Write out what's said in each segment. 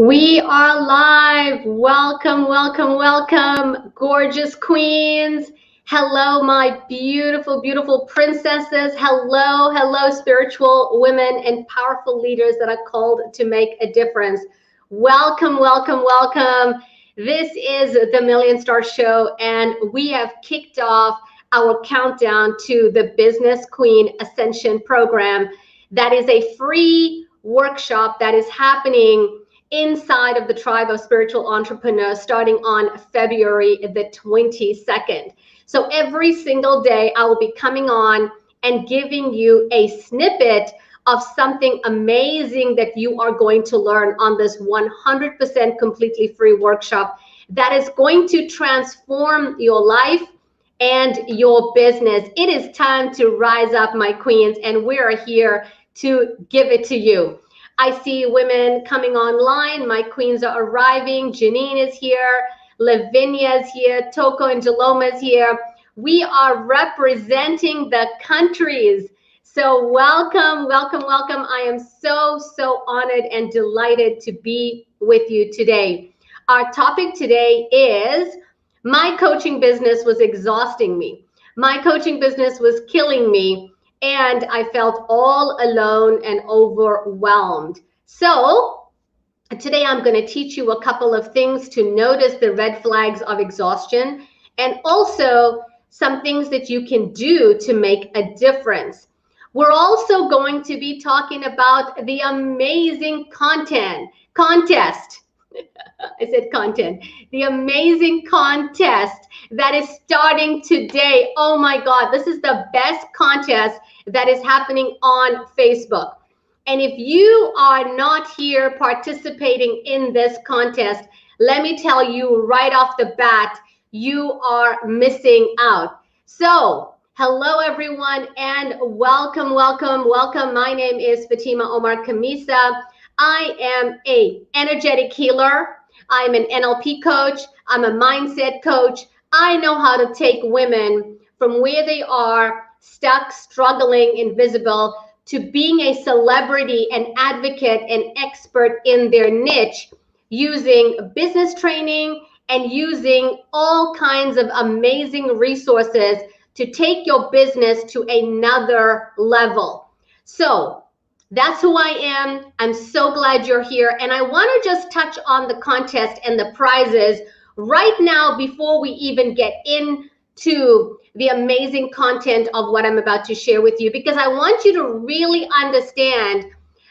We are live. Welcome, welcome, welcome, gorgeous queens. Hello, my beautiful, beautiful princesses. Hello, hello, spiritual women and powerful leaders that are called to make a difference. Welcome, welcome, welcome. This is the Million Star Show, and we have kicked off our countdown to the Business Queen Ascension program. That is a free workshop that is happening inside of the Tribe of Spiritual Entrepreneurs starting on February the 22nd. So every single day I will be coming on and giving you a snippet of something amazing that you are going to learn on this 100% completely free workshop that is going to transform your life and your business. It is time to rise up, my queens, and we are here to give it to you. I see women coming online. My queens are arriving. Janine is here. Lavinia is here. Toko and Jaloma is here. We are representing the countries. So welcome, welcome, welcome. I am so, so honored and delighted to be with you today. Our topic today is my coaching business was exhausting me. My coaching business was killing me. And I felt all alone and overwhelmed. So today I'm going to teach you a couple of things to notice the red flags of exhaustion, and also some things that you can do to make a difference. We're also going to be talking about the amazing contest. I said content. The amazing contest that is starting today. Oh my God, this is the best contest that is happening on Facebook. And if you are not here participating in this contest, let me tell you right off the bat, you are missing out. So, hello everyone and welcome, welcome, welcome. My name is Fatima Omar Kamisa. I am an energetic healer. I'm an NLP coach. I'm a mindset coach. I know how to take women from where they are, stuck, struggling, invisible, to being a celebrity, an advocate, an expert in their niche, using business training and using all kinds of amazing resources to take your business to another level. So that's who I am. I'm so glad you're here. And I want to just touch on the contest and the prizes right now before we even get into the amazing content of what I'm about to share with you, because I want you to really understand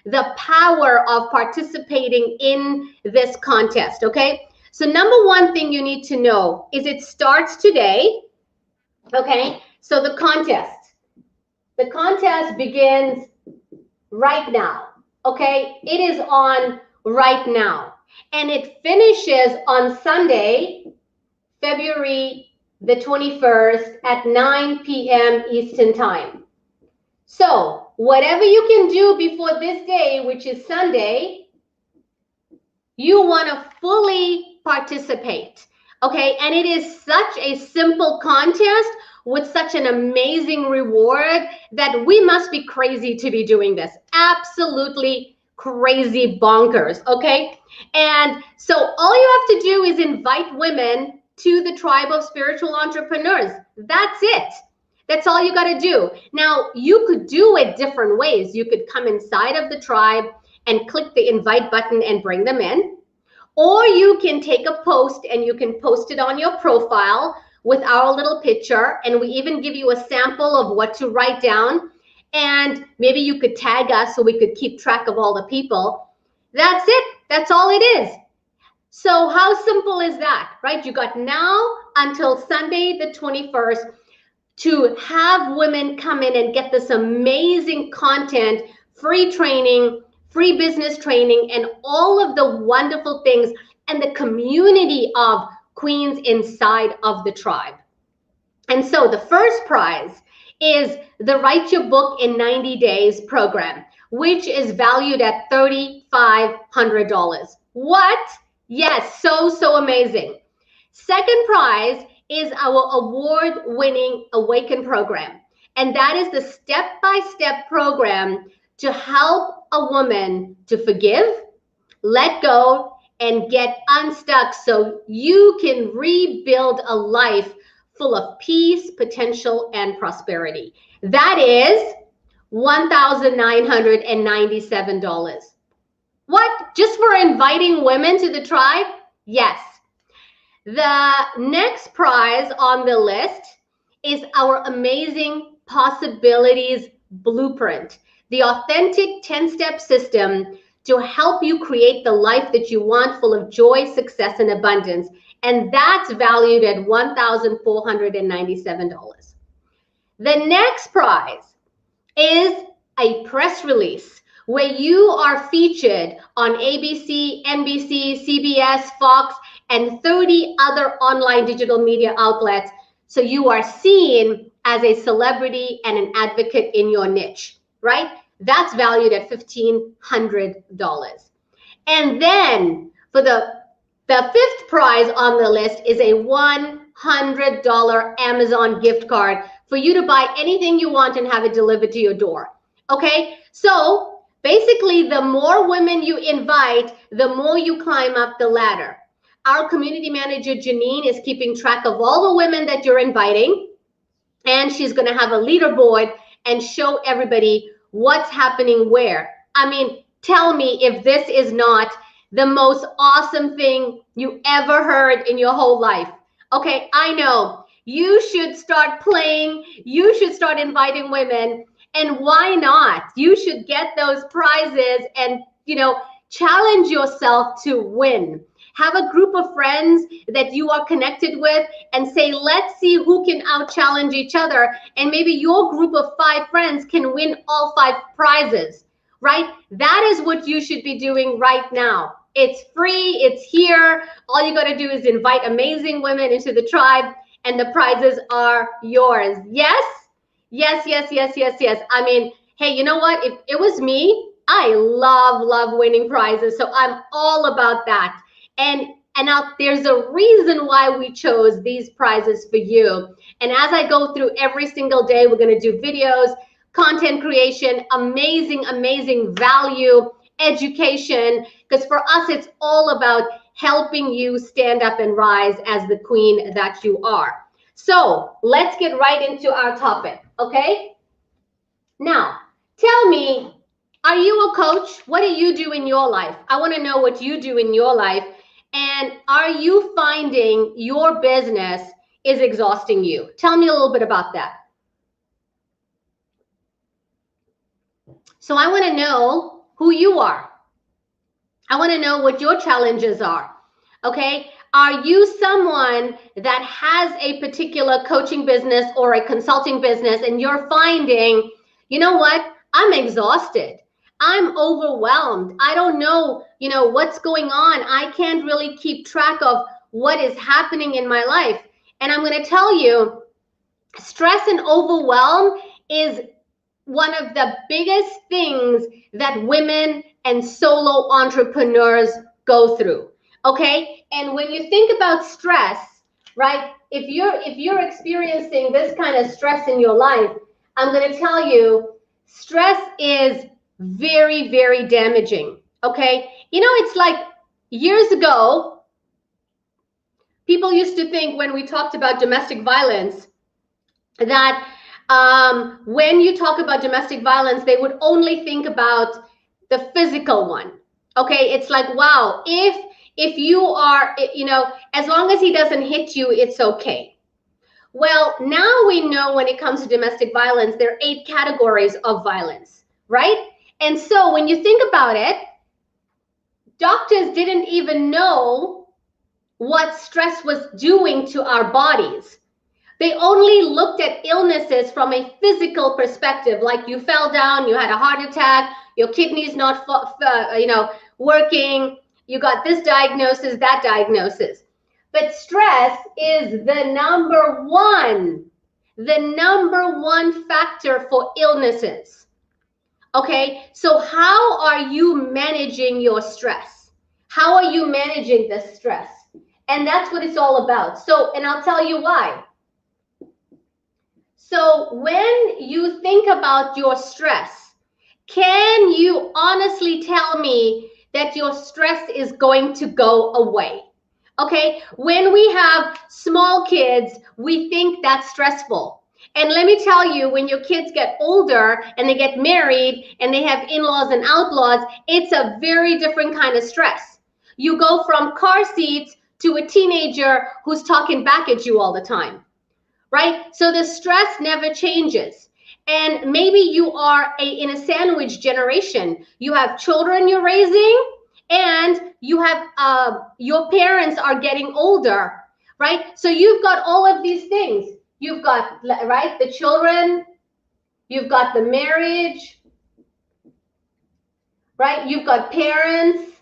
the power of participating in this contest, okay? So number one thing you need to know is it starts today, okay? So the contest begins right now, okay? It is on right now. And it finishes on Sunday, February the 21st at 9 p.m. Eastern Time. So whatever you can do before this day, which is Sunday, you want to fully participate, okay? And it is such a simple contest with such an amazing reward that we must be crazy to be doing this. Absolutely crazy bonkers, okay? And so all you have to do is invite women to the Tribe of Spiritual Entrepreneurs. That's it. That's all you got to do. Now, you could do it different ways. You could come inside of the tribe and click the invite button and bring them in. Or you can take a post and you can post it on your profile with our little picture, and we even give you a sample of what to write down, and maybe you could tag us so we could keep track of all the people. That's it. That's all it is. So how simple is that, right? You got now until Sunday the 21st to have women come in and get this amazing content, free training, free business training, and all of the wonderful things and the community of queens inside of the tribe. And so the first prize is the Write Your Book in 90 Days program, which is valued at $3,500. What? Yes, so amazing. Second prize is our award-winning Awaken program. And that is the step-by-step program to help a woman to forgive, let go, and get unstuck so you can rebuild a life full of peace, potential, and prosperity. That is $1,997. What? Just for inviting women to the tribe? Yes. The next prize on the list is our amazing possibilities blueprint, the authentic 10-step system to help you create the life that you want, full of joy, success, and abundance. And that's valued at $1,497. The next prize is a press release where you are featured on ABC, NBC, CBS, Fox, and 30 other online digital media outlets. So you are seen as a celebrity and an advocate in your niche, right? That's valued at $1,500. And then for the fifth prize on the list is a $100 Amazon gift card for you to buy anything you want and have it delivered to your door. Okay, so basically the more women you invite, the more you climb up the ladder. Our community manager, Janine, is keeping track of all the women that you're inviting, and she's going to have a leaderboard and show everybody what's happening where. I mean, tell me if this is not the most awesome thing you ever heard in your whole life. Okay, I know. You should start playing. You should start inviting women. And why not? You should get those prizes and, challenge yourself to win. Have a group of friends that you are connected with and say, let's see who can out-challenge each other. And maybe your group of 5 friends can win all 5 prizes, right? That is what you should be doing right now. It's free. It's here. All you got to do is invite amazing women into the tribe, and the prizes are yours. Yes? Yes, yes, yes, yes, yes. I mean, hey, you know what? If it was me, I love winning prizes. So I'm all about that. And now there's a reason why we chose these prizes for you. And as I go through every single day, we're going to do videos, content creation, amazing value, education, because for us, it's all about helping you stand up and rise as the queen that you are. So let's get right into our topic, okay? Now, tell me, are you a coach? What do you do in your life? I want to know what you do in your life. And are you finding your business is exhausting you? Tell me a little bit about that. So I want to know who you are. I want to know what your challenges are. Okay. Are you someone that has a particular coaching business or a consulting business and you're finding, you know what? I'm exhausted. I'm overwhelmed. I don't know, what's going on. I can't really keep track of what is happening in my life. And I'm going to tell you, stress and overwhelm is one of the biggest things that women and solo entrepreneurs go through. Okay. And when you think about stress, right? If you're experiencing this kind of stress in your life, I'm going to tell you, stress is very damaging. Okay. It's like years ago, people used to think when we talked about domestic violence that when you talk about domestic violence, they would only think about the physical one. Okay. It's like, wow, if you are, as long as he doesn't hit you, it's okay. Well, now we know when it comes to domestic violence, there are 8 categories of violence, right? And so when you think about it, doctors didn't even know what stress was doing to our bodies. They only looked at illnesses from a physical perspective, like you fell down, you had a heart attack, your kidney's not, working, you got this diagnosis, that diagnosis. But stress is the number one factor for illnesses. Okay, so how are you managing your stress? How are you managing the stress? And that's what it's all about. So, and I'll tell you why. So when you think about your stress, can you honestly tell me that your stress is going to go away. Okay, when we have small kids, we think that's stressful. And let me tell you, when your kids get older and they get married and they have in-laws and outlaws, it's a very different kind of stress. You go from car seats to a teenager who's talking back at you all the time, right? So the stress never changes. And maybe you are in a sandwich generation. You have children you're raising, and you have your parents are getting older, right? So you've got all of these things. You've got, right, the children, you've got the marriage, right? You've got parents,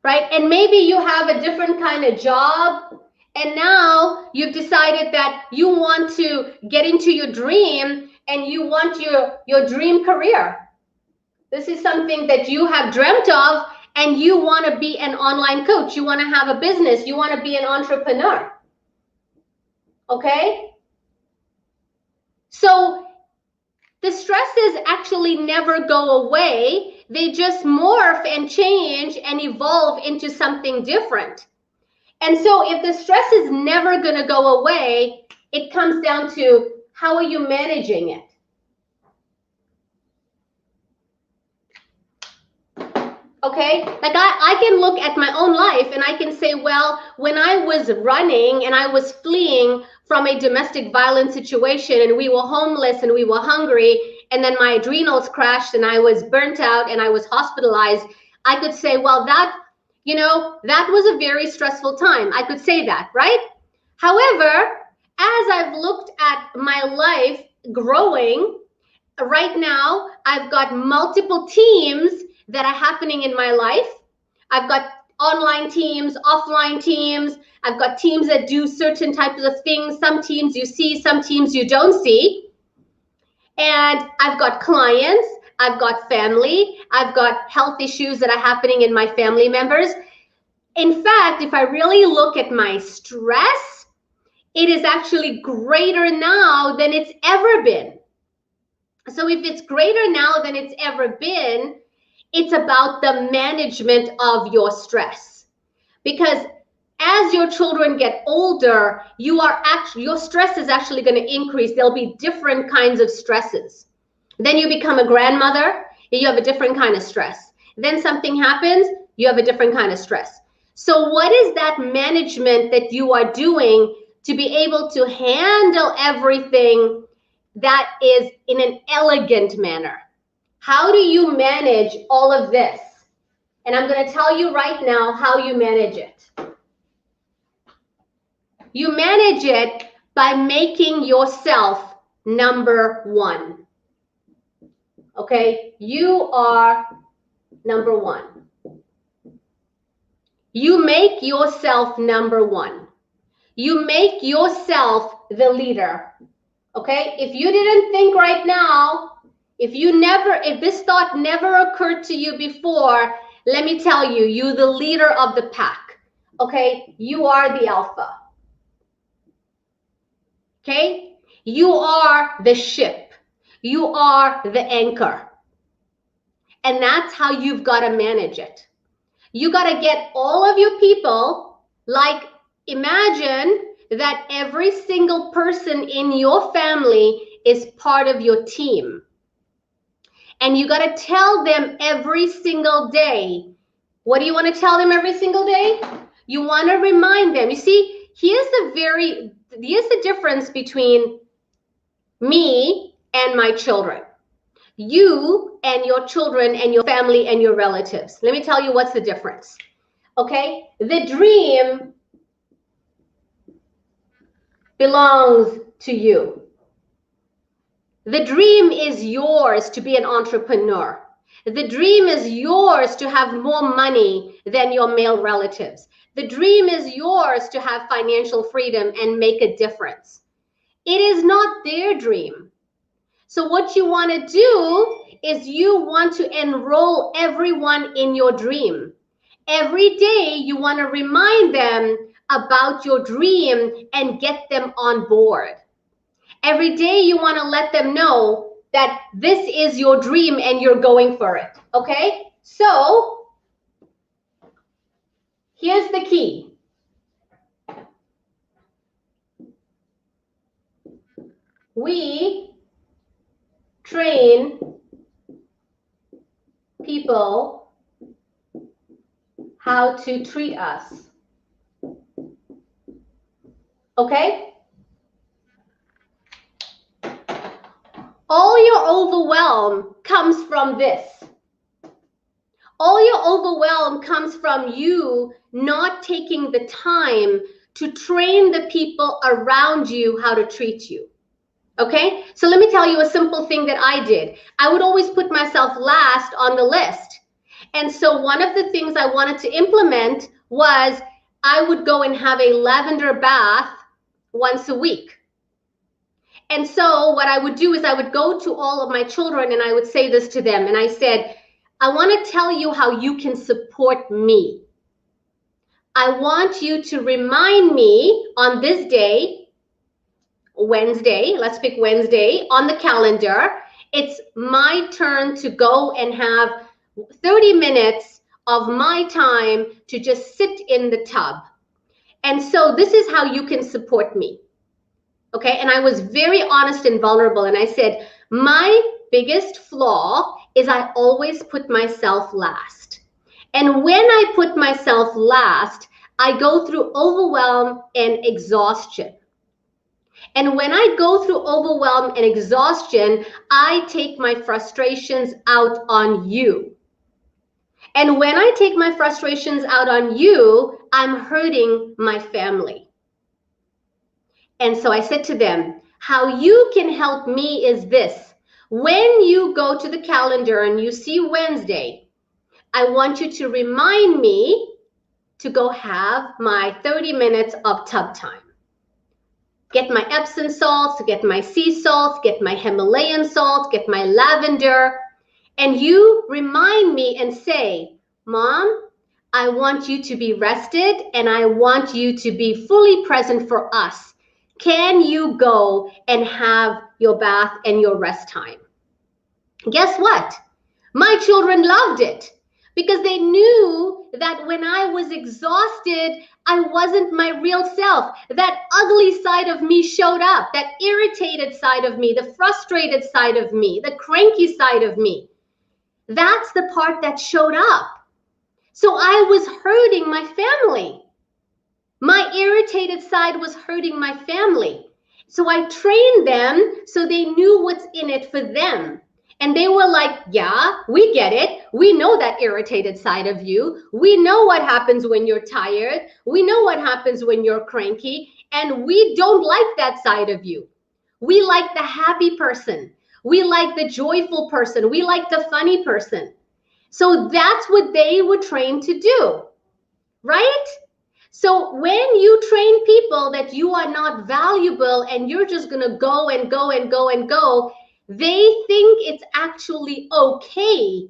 right? And maybe you have a different kind of job, and now you've decided that you want to get into your dream and you want your dream career. This is something that you have dreamt of, and you want to be an online coach. You want to have a business. You want to be an entrepreneur. Okay? So the stresses actually never go away. They just morph and change and evolve into something different. And so if the stress is never going to go away, it comes down to how are you managing it? Okay, like I can look at my own life and I can say, well, when I was running and I was fleeing from a domestic violence situation and we were homeless and we were hungry, and then my adrenals crashed and I was burnt out and I was hospitalized, I could say, well, that, you know, that was a very stressful time. I could say that, right? However, as I've looked at my life growing, right now, I've got multiple teams that are happening in my life. I've got online teams, offline teams. I've got teams that do certain types of things. Some teams you see, some teams you don't see. And I've got clients, I've got family, I've got health issues that are happening in my family members. In fact, if I really look at my stress, it is actually greater now than it's ever been. So if it's greater now than it's ever been, it's about the management of your stress. Because as your children get older, your stress is actually going to increase. There'll be different kinds of stresses. Then you become a grandmother, you have a different kind of stress. Then something happens, you have a different kind of stress. So what is that management that you are doing to be able to handle everything that is in an elegant manner? How do you manage all of this? And I'm going to tell you right now how you manage it. You manage it by making yourself number one. Okay? You are number one. You make yourself number one. You make yourself the leader. Okay? If you didn't think right now, if this thought never occurred to you before, let me tell you, you're the leader of the pack. Okay? You are the alpha. Okay? You are the ship. You are the anchor. And that's how you've got to manage it. You got to get all of your people, like imagine that every single person in your family is part of your team. And you got to tell them every single day. What do you want to tell them every single day? You want to remind them. You see, here's the difference between me and my children. You and your children and your family and your relatives. Let me tell you what's the difference. Okay? The dream belongs to you. The dream is yours to be an entrepreneur. The dream is yours to have more money than your male relatives. The dream is yours to have financial freedom and make a difference. It is not their dream. So what you want to do is you want to enroll everyone in your dream. Every day you want to remind them about your dream and get them on board. Every day you want to let them know that this is your dream and you're going for it, okay? So here's the key. We train people how to treat us, okay? All your overwhelm comes from this. All your overwhelm comes from you not taking the time to train the people around you how to treat you. Okay? So let me tell you a simple thing that I did. I would always put myself last on the list. And so one of the things I wanted to implement was I would go and have a lavender bath once a week. And so what I would do is I would go to all of my children and I would say this to them. And I said, I want to tell you how you can support me. I want you to remind me on this day, Wednesday, let's pick Wednesday, on the calendar, it's my turn to go and have 30 minutes of my time to just sit in the tub. And so this is how you can support me. Okay, and I was very honest and vulnerable. And I said, my biggest flaw is I always put myself last. And when I put myself last, I go through overwhelm and exhaustion. And when I go through overwhelm and exhaustion, I take my frustrations out on you. And when I take my frustrations out on you, I'm hurting my family. And so I said to them, how you can help me is this. When you go to the calendar and you see Wednesday, I want you to remind me to go have my 30 minutes of tub time. Get my Epsom salts, get my sea salts, get my Himalayan salt, get my lavender. And you remind me and say, Mom, I want you to be rested and I want you to be fully present for us. Can you go and have your bath and your rest time? Guess what? My children loved it because they knew that when I was exhausted, I wasn't my real self. That ugly side of me showed up, that irritated side of me, the frustrated side of me, the cranky side of me. That's the part that showed up. So I was hurting my family. My irritated side was hurting my family. So I trained them so they knew what's in it for them. And they were like, yeah, we get it. We know that irritated side of you. We know what happens when you're tired. We know what happens when you're cranky. And we don't like that side of you. We like the happy person. We like the joyful person. We like the funny person. So that's what they were trained to do, right? So when you train people that you are not valuable and you're just going to go and go and go and go, they think it's actually okay.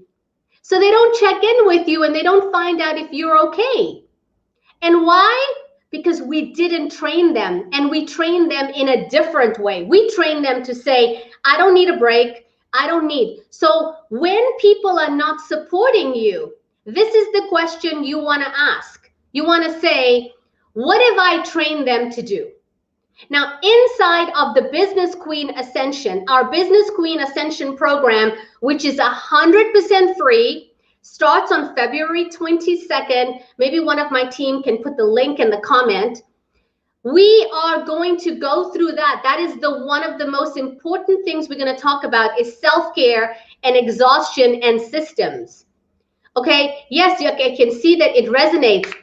So they don't check in with you and they don't find out if you're okay. And why? Because we didn't train them, and we train them in a different way. We train them to say, I don't need a break. I don't need. So when people are not supporting you, this is the question you want to ask. You want to say, what have I trained them to do? Now, inside of the Business Queen Ascension, our Business Queen Ascension program, which is 100% free, starts on February 22nd. Maybe one of my team can put the link in the comment. We are going to go through that. That is the one of the most important things we're going to talk about is self-care and exhaustion and systems. Okay, yes, I can see that it resonates.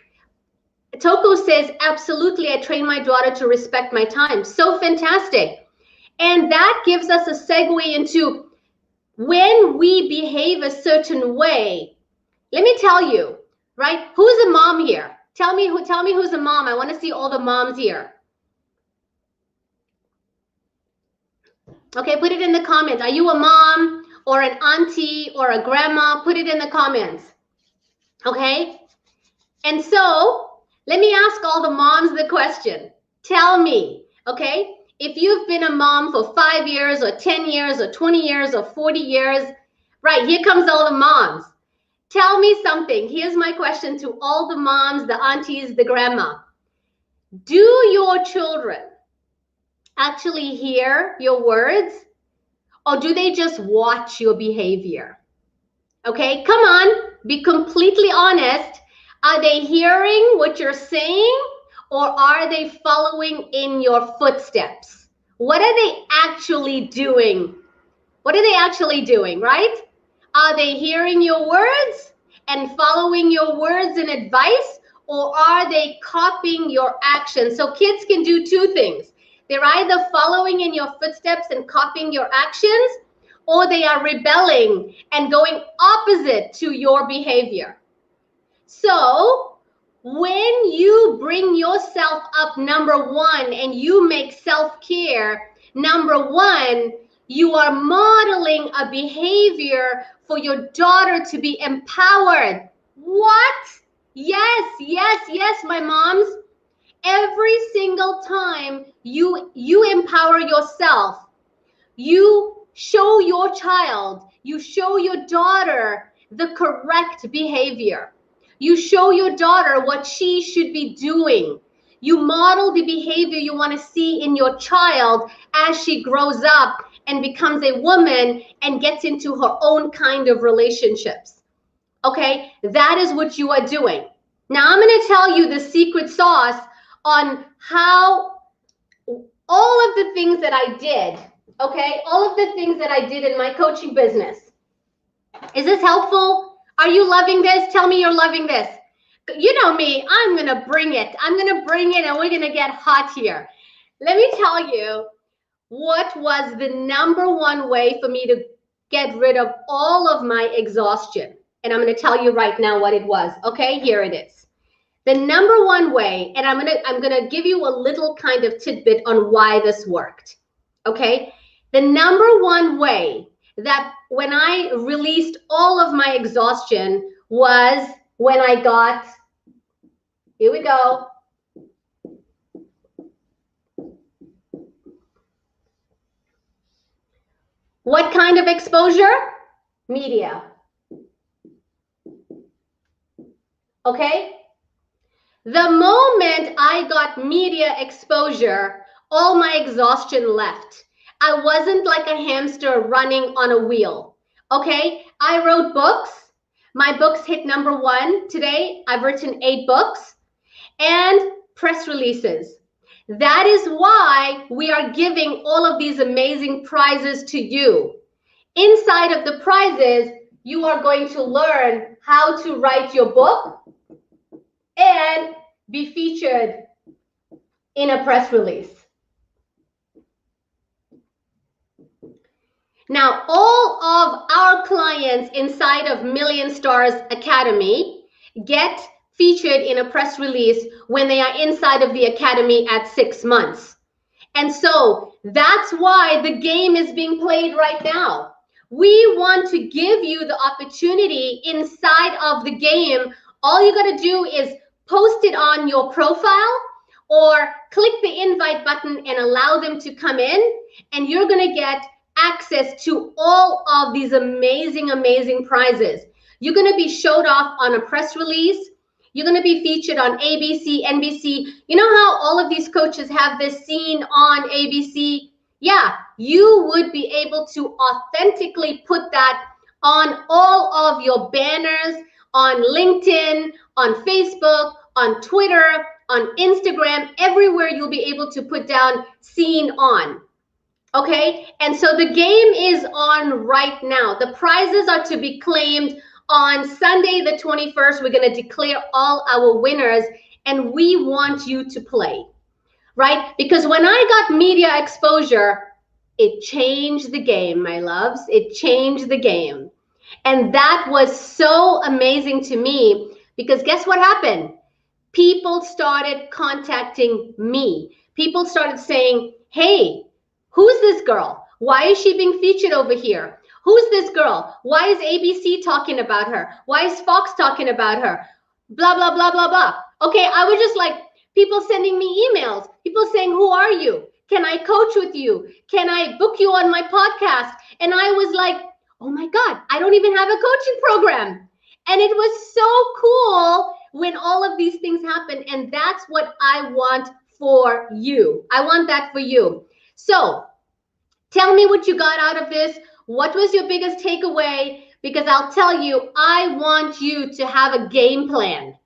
Toko says, absolutely, I train my daughter to respect my time. So fantastic. And that gives us a segue into when we behave a certain way. Let me tell you, right? Who's a mom here? Tell me who's a mom. I want to see all the moms here. Okay, put it in the comments. Are you a mom or an auntie or a grandma? Put it in the comments. Okay? And so let me ask all the moms the question. Tell me, okay? If you've been a mom for 5 years or 10 years or 20 years or 40 years, right, here comes all the moms. Tell me something. Here's my question to all the moms, the aunties, the grandma. Do your children actually hear your words, or do they just watch your behavior? Okay, come on, be completely honest. Are they hearing what you're saying, or are they following in your footsteps? What are they actually doing? What are they actually doing, right? Are they hearing your words and following your words and advice, or are they copying your actions? So kids can do two things. They're either following in your footsteps and copying your actions, or they are rebelling and going opposite to your behavior. So when you bring yourself up, number one, and you make self-care number one, you are modeling a behavior for your daughter to be empowered. What? Yes, yes, yes, my moms. Every single time you empower yourself, you show your child, you show your daughter the correct behavior. You show your daughter what she should be doing. You model the behavior you want to see in your child as she grows up and becomes a woman and gets into her own kind of relationships. Okay, that is what you are doing. Now I'm going to tell you the secret sauce on how all of the things that I did, okay, all of the things that I did in my coaching business. Is this helpful? Are you loving this? Tell me you're loving this. You know me, I'm going to bring it. I'm going to bring it and we're going to get hot here. Let me tell you what was the number one way for me to get rid of all of my exhaustion. And I'm going to tell you right now what it was. Okay, here it is. The number one way, and I'm gonna give you a little kind of tidbit on why this worked. Okay, the number one way that when I released all of my exhaustion was when I got, here we go. What kind of exposure? Media. Okay. The moment I got media exposure, all my exhaustion left. I wasn't like a hamster running on a wheel. Okay, I wrote books. My books hit number one today. I've written 8 books and press releases. That is why we are giving all of these amazing prizes to you. Inside of the prizes, you are going to learn how to write your book and be featured in a press release. Now, all of our clients inside of Million Stars Academy get featured in a press release when they are inside of the academy at 6 months. And so that's why the game is being played right now. We want to give you the opportunity inside of the game. All you got to do is post it on your profile or click the invite button and allow them to come in, and you're going to get access to all of these amazing, amazing prizes. You're going to be showed off on a press release. You're going to be featured on ABC, NBC. You know how all of these coaches have this scene on ABC? Yeah, you would be able to authentically put that on all of your banners, on LinkedIn, on Facebook, on Twitter, on Instagram, everywhere you'll be able to put down "seen on." Okay, and so the game is on right now. The prizes are to be claimed on Sunday the 21st. We're going to declare all our winners, and we want you to play, right? Because when I got media exposure, it changed the game, my loves. It changed the game. And that was so amazing to me, because guess what happened? People started contacting me. People started saying, hey, who's this girl? Why is she being featured over here? Who's this girl? Why is ABC talking about her? Why is Fox talking about her? Blah, blah, blah, blah, blah. Okay, I was just like, people sending me emails. People saying, who are you? Can I coach with you? Can I book you on my podcast? And I was like, oh my God, I don't even have a coaching program. And it was so cool when all of these things happen. And that's what I want for you. I want that for you. So tell me what you got out of this. What was your biggest takeaway? Because I'll tell you, I want you to have a game plan.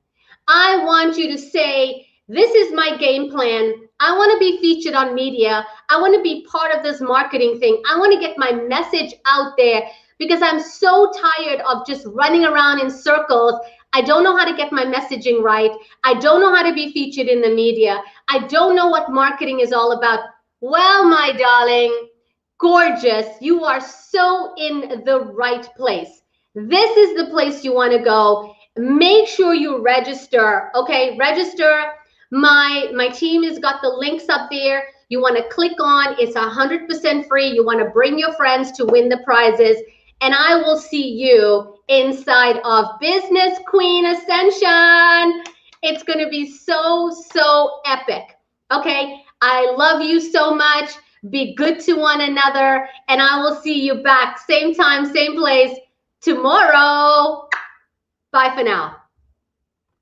I want you to say, this is my game plan. I want to be featured on media. I want to be part of this marketing thing. I want to get my message out there because I'm so tired of just running around in circles. I don't know how to get my messaging right. I don't know how to be featured in the media. I don't know what marketing is all about. Well, my darling, gorgeous, you are so in the right place. This is the place you want to go. Make sure you register. Okay, register. My team has got the links up there. You want to click on. It's 100% free. You want to bring your friends to win the prizes, and I will see you inside of Business Queen Ascension. It's going to be so epic. Okay, I love you so much. Be good to one another, and I will see you back same time, same place tomorrow. Bye for now.